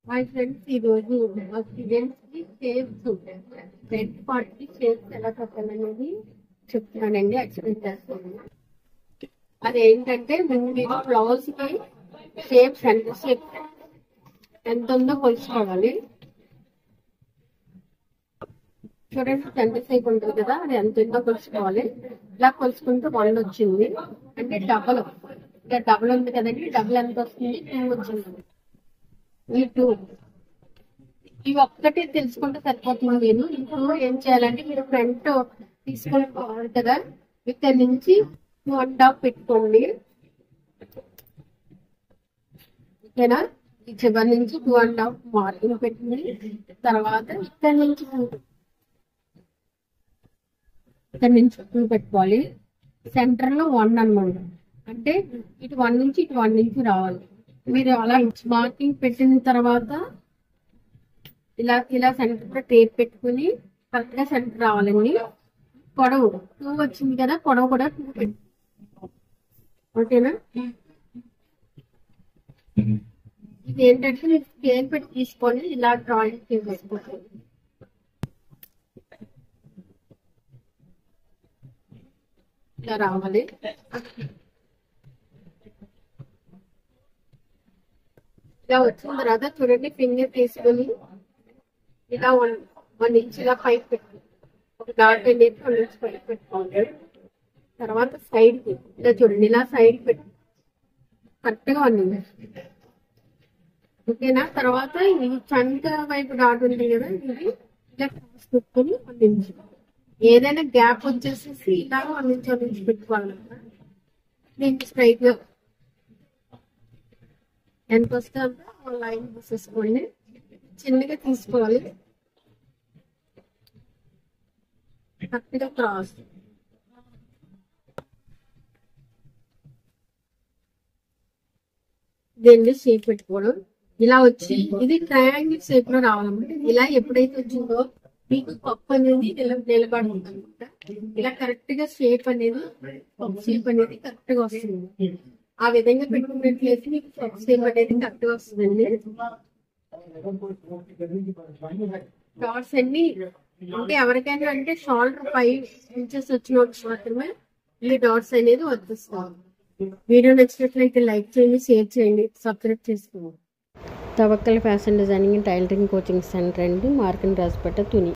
My friends ఈ రోజు మా స్టూడెంట్స్ కి షేప్స్ రెడ్ పార్ట్ కి షేప్స్ ఎలా కట్టాలనేది చెప్తున్నానండి, ఎక్స్ప్లెయిన్ చేస్తాను. అదేంటంటే ముందు మీరు బ్లౌజ్ కి షేప్స్ ఎంత ఉందో కొలుసుకోవాలి. చూడండి సెంటర్ షేప్ ఉంటుంది కదా, అది ఎంత ఉందో కొలుసుకోవాలి. ఇలా కొలుసుకుంటే 1 వచ్చింది అంటే డబల్. ఇక్కడ డబల్ ఉంది కదండి, డబల్ ఎంత వస్తుంది? 2 వచ్చింది. ఈ 2 ఇవి ఒక్కటి తెలుసుకుంటే సరిపోతుంది. మీరు ఇప్పుడు ఏం చేయాలంటే మీరు ఫ్రంట్ తీసుకొని కదా, ఇక్కడ నుంచి 2.5 పెట్టుకోండి. ఓకేనా? ఈ చివరి నుంచి 2.5 మార్కింగ్ పెట్టింది. తర్వాత ఇక్కడ నుంచి 2 పెట్టుకోవాలి. సెంటర్ లో 1 అనమాట. అంటే ఇటు 1 నుంచి ఇటు 1 నుంచి రావాలి. మీరు అలా మార్కింగ్ పెట్టిన తర్వాత ఇలా సెంటర్ లో టేప్ పెట్టుకుని కరెక్ట్ గా సెంటర్ రావాలండి. పొడవు 2 వచ్చింది కదా, పొడవు కూడా 2 పెట్టు. ఓకేనా? ఇది ఏంటంటే మీరు స్కేల్ పెట్టి తీసుకొని ఇలా డ్రాయింగ్ చేసుకోవాలి. ఇలా రావాలి. ఇలా వచ్చిన తర్వాత చూడండి, ఫింగర్ తీసుకొని ఇలా 1 ఇంచ్ ఇలా పైకి పెట్టి ఒక డాట్ అనేది 1 ఇంచ్ పైకి పెట్టుకోండి. తర్వాత సైడ్ కి ఇలా చూడండి, ఇలా సైడ్ పెట్టి కరెక్ట్ గా 1 ఇంచ్. ఓకేనా? తర్వాత ఇది చంక వైపు డాట్ ఉంది కదా, ఇది ఇలా క్రాస్ పెట్టుకొని 1 ఇంచ్. ఏదైనా గ్యాప్ వచ్చేసేసి ఇలా 1 ఇంచ్ 1 ఇంచ్ పెట్టుకోవాలన్నమాట. దీనికి స్ట్రైట్ గా ఎంత వస్తే అంత లైన్ తీసేసుకోండి. చిన్నగా తీసుకోవాలి. కరెక్ట్గా క్రాస్. దీన్ని షేప్ పెట్టుకోవడం. ఇలా వచ్చి ఇది ట్రయాంగిల్ షేప్ లో రావాలన్నమాట. ఇలా ఎప్పుడైతే వచ్చిందో మీకు పప్పు అనేది నిలబడుతుంది అనమాట. ఇలా కరెక్ట్ గా షేప్ అనేది పప్పు షేప్ అనేది కరెక్ట్ గా వస్తుంది. ఆ విధంగా పెట్టుకున్నట్లయితే మీకు పప్పు షేప్ అనేది కరెక్ట్ గా వస్తుందండి. డాట్స్ అన్ని అంటే ఎవరికైనా అంటే షోల్డర్ 5 ఇంచెస్ వచ్చిన మాత్రమే ఈ డాట్స్ అనేది వర్తిస్తాం. వీడియో నచ్చినట్లయితే లైక్ చేయండి, షేర్ చేయండి, సబ్స్క్రైబ్ చేసుకోండి. Tawakkal fashion designing tailoring coaching centre అండి, మార్కండ్ రాజపేట, తుని.